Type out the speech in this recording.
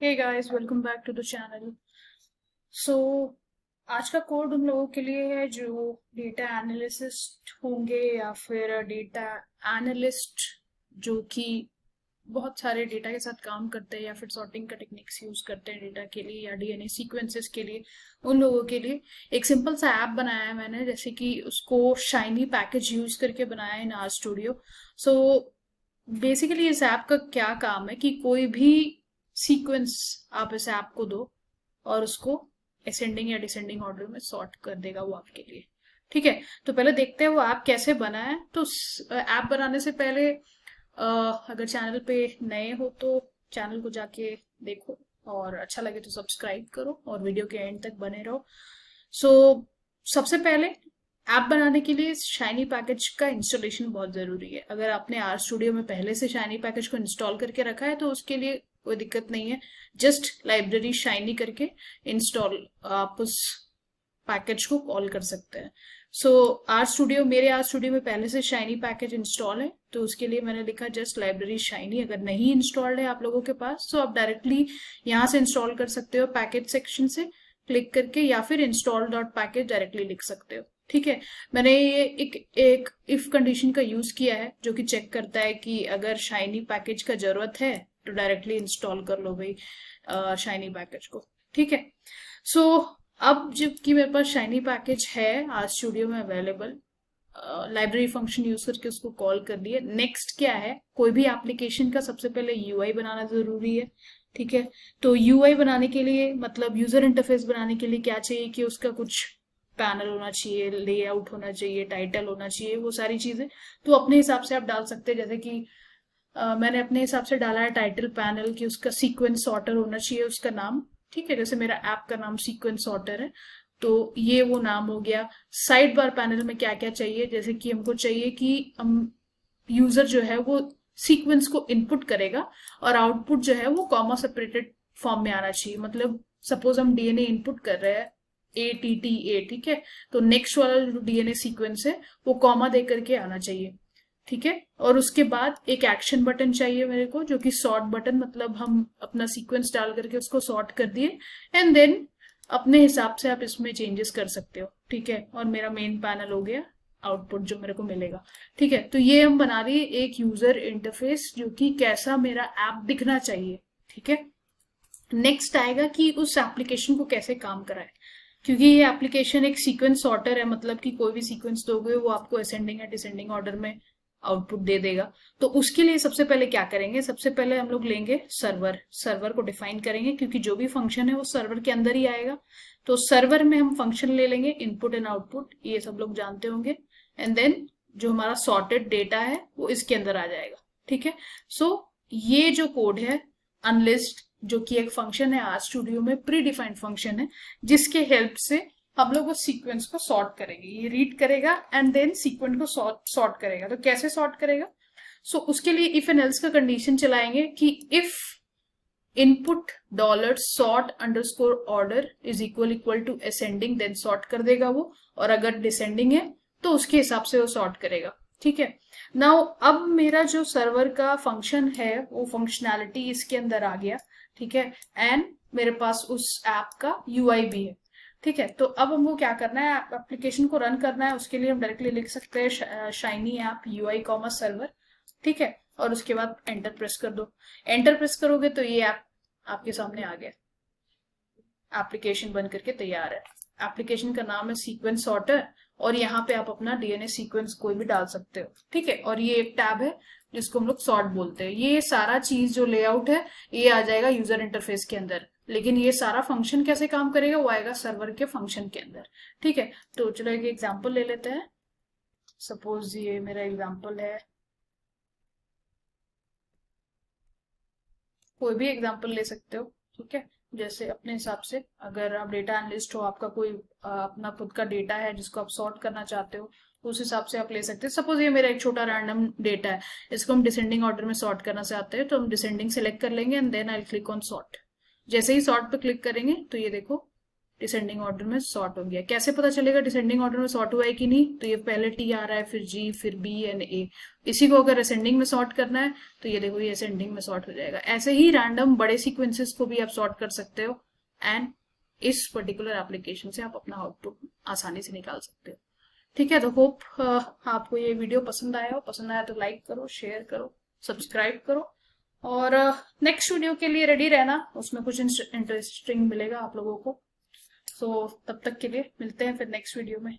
Hey guys, welcome back to the channel. So आज का code उन लोगों के लिए है जो डेटा एनालिसिस्ट होंगे या फिर डेटा एनालिस्ट जो कि बहुत सारे डेटा के साथ काम करते हैं या फिर सॉर्टिंग का टेक्निक्स यूज करते हैं डेटा के लिए या डीएनए सीक्वेंसेस के लिए। उन लोगों के लिए एक सिंपल सा ऐप बनाया है मैंने, जैसे कि उसको शाइनी पैकेज यूज करके बनाया है इन आर स्टूडियो। सो बेसिकली इस ऐप का क्या काम है कि कोई भी सीक्वेंस आप इस ऐप को दो और उसको असेंडिंग या डिसेंडिंग ऑर्डर में सॉर्ट कर देगा वो आपके लिए। ठीक है, तो पहले देखते हैं वो ऐप कैसे बना है। तो ऐप बनाने से पहले अगर चैनल पे नए हो तो चैनल को जाके देखो और अच्छा लगे तो सब्सक्राइब करो और वीडियो के एंड तक बने रहो। सो सबसे पहले ऐप बनाने के लिए शाइनी पैकेज का इंस्टॉलेशन बहुत जरूरी है। अगर आपने आर स्टूडियो में पहले से शाइनी पैकेज को इंस्टॉल करके रखा है तो उसके लिए कोई दिक्कत नहीं है। जस्ट लाइब्रेरी शाइनी करके इंस्टॉल आप उस पैकेज को कॉल कर सकते हैं। सो मेरे आर स्टूडियो में पहले से शाइनी पैकेज इंस्टॉल है, तो उसके लिए मैंने लिखा जस्ट लाइब्रेरी शाइनी। अगर नहीं इंस्टॉल्ड है आप लोगों के पास तो आप डायरेक्टली यहाँ से इंस्टॉल कर सकते हो, पैकेज सेक्शन से क्लिक करके, या फिर इंस्टॉल डॉट पैकेज डायरेक्टली लिख सकते हो। ठीक है, मैंने ये एक इफ कंडीशन का यूज किया है जो कि चेक करता है कि अगर शाइनी पैकेज का जरूरत है तो डायरेक्टली इंस्टॉल कर लो भाई शाइनी पैकेज को। ठीक है, सो अब जबकि मेरे पास शाइनी पैकेज है आज स्टूडियो में अवेलेबल, लाइब्रेरी फंक्शन यूज करके उसको कॉल कर लिए। नेक्स्ट क्या है, कोई भी एप्लीकेशन का सबसे पहले यूआई बनाना जरूरी है। ठीक है, तो यूआई बनाने के लिए मतलब यूजर इंटरफेस बनाने के लिए क्या चाहिए कि उसका कुछ पैनल होना चाहिए, लेआउट होना चाहिए, टाइटल होना चाहिए, वो सारी चीजें तो अपने हिसाब से आप डाल सकते हैं। जैसे कि मैंने अपने हिसाब से डाला है टाइटल पैनल की उसका सीक्वेंस सॉर्टर होना चाहिए उसका नाम। ठीक है, जैसे मेरा ऐप का नाम सीक्वेंस सॉर्टर है तो ये वो नाम हो गया। साइड बार पैनल में क्या क्या चाहिए, जैसे कि हमको चाहिए कि हम यूजर जो है वो सीक्वेंस को इनपुट करेगा और आउटपुट जो है वो कॉमा सेपरेटेड फॉर्म में आना चाहिए। मतलब सपोज हम डीएनए इनपुट कर रहे हैं ATTA, ठीक है, तो नेक्स्ट वाला जो डीएनए सीक्वेंस है वो कॉमा दे करके आना चाहिए। ठीक है, और उसके बाद एक एक्शन बटन चाहिए मेरे को जो कि सॉर्ट बटन, मतलब हम अपना सीक्वेंस डाल करके उसको सॉर्ट कर दिए एंड देन अपने हिसाब से आप इसमें चेंजेस कर सकते हो। ठीक है, और मेरा मेन पैनल हो गया आउटपुट जो मेरे को मिलेगा। ठीक है, तो ये हम बना रही है एक यूजर इंटरफेस जो कि कैसा मेरा ऐप दिखना चाहिए। ठीक है, नेक्स्ट आएगा कि उस एप्लीकेशन को कैसे काम कराए, क्योंकि ये एप्लीकेशन एक सीक्वेंस सॉर्टर है, मतलब कि कोई भी सीक्वेंस दोगे वो आपको असेंडिंग या डिसेंडिंग ऑर्डर में आउटपुट दे देगा। तो उसके लिए सबसे पहले क्या करेंगे, सबसे पहले हम लोग लेंगे सर्वर को डिफाइन करेंगे क्योंकि जो भी फंक्शन है वो सर्वर के अंदर ही आएगा। तो सर्वर में हम फंक्शन ले लेंगे इनपुट एंड आउटपुट, ये सब लोग जानते होंगे। एंड देन जो हमारा सॉर्टेड डेटा है वो इसके अंदर आ जाएगा। ठीक है, सो ये जो कोड है अनलिस्ट जो कि एक फंक्शन है आर स्टूडियो में, प्री डिफाइंड फंक्शन है जिसके हेल्प से हम लोग उस सीक्वेंस को सॉर्ट करेंगे। ये रीड करेगा एंड देन सीक्वेंस को सॉर्ट करेगा। तो कैसे सॉर्ट करेगा, उसके लिए इफ एंड एल्स का कंडीशन चलाएंगे कि if input dollar sort underscore order is equal equal to ascending, then sort कर देगा वो, और अगर डिसेंडिंग है तो उसके हिसाब से वो सॉर्ट करेगा। ठीक है, नाउ अब मेरा जो सर्वर का फंक्शन है वो फंक्शनैलिटी इसके अंदर आ गया। ठीक है, एंड मेरे पास उस ऐप का यूआई भी है। ठीक है, तो अब हमको क्या करना है, एप्लीकेशन को रन करना है। उसके लिए हम डायरेक्टली लिख सकते हैं shiny app UI comma server. ठीक है, और उसके बाद एंटर प्रेस कर दो। एंटर प्रेस करोगे तो ये ऐप आपके सामने आ गया, एप्लीकेशन बन करके तैयार है। एप्लीकेशन का नाम है सीक्वेंस सॉर्टर और यहाँ पे आप अपना डीएनए सीक्वेंस कोई भी डाल सकते हो। ठीक है, और ये एक टैब है जिसको हम लोग सॉर्ट बोलते हैं। ये सारा चीज जो लेआउट है ये आ जाएगा यूजर इंटरफेस के अंदर, लेकिन ये सारा फंक्शन कैसे काम करेगा वो आएगा सर्वर के फंक्शन के अंदर। ठीक है, तो चलो एक एग्जाम्पल ले लेते हैं। सपोज ये मेरा एग्जाम्पल है, कोई भी एग्जाम्पल ले सकते हो। ठीक है, जैसे अपने हिसाब से, अगर आप डेटा एनालिस्ट हो, आपका कोई अपना खुद का डेटा है जिसको आप सॉर्ट करना चाहते हो, तो उस हिसाब से आप ले सकते हैं। सपोज ये मेरा एक छोटा रैंडम डेटा है, इसको हम डिसेंडिंग ऑर्डर में सॉर्ट करना चाहते हैं, तो हम डिसेंडिंग सेलेक्ट कर लेंगे and then I click on sort. जैसे ही सॉर्ट पे क्लिक करेंगे तो ये देखो डिसेंडिंग ऑर्डर में सॉर्ट हो गया। कैसे पता चलेगा डिसेंडिंग ऑर्डर में सॉर्ट हुआ है कि नहीं? तो ये पहले टी आ रहा है, फिर जी, फिर बी एंड ए। इसी को अगर असेंडिंग में सॉर्ट करना है तो ये देखो ये असेंडिंग में सॉर्ट हो जाएगा। ऐसे ही रैंडम बड़े सीक्वेंसेस को भी आप सॉर्ट कर सकते हो एंड इस पर्टिकुलर एप्लीकेशन से आप अपना आउटपुट आसानी से निकाल सकते हो। ठीक है, तो होप आपको ये वीडियो पसंद आया हो। पसंद आया तो लाइक करो, शेयर करो, सब्सक्राइब करो और नेक्स्ट वीडियो के लिए रेडी रहना, उसमें कुछ इंटरेस्टिंग मिलेगा आप लोगों को। सो तब तक के लिए मिलते हैं फिर नेक्स्ट वीडियो में।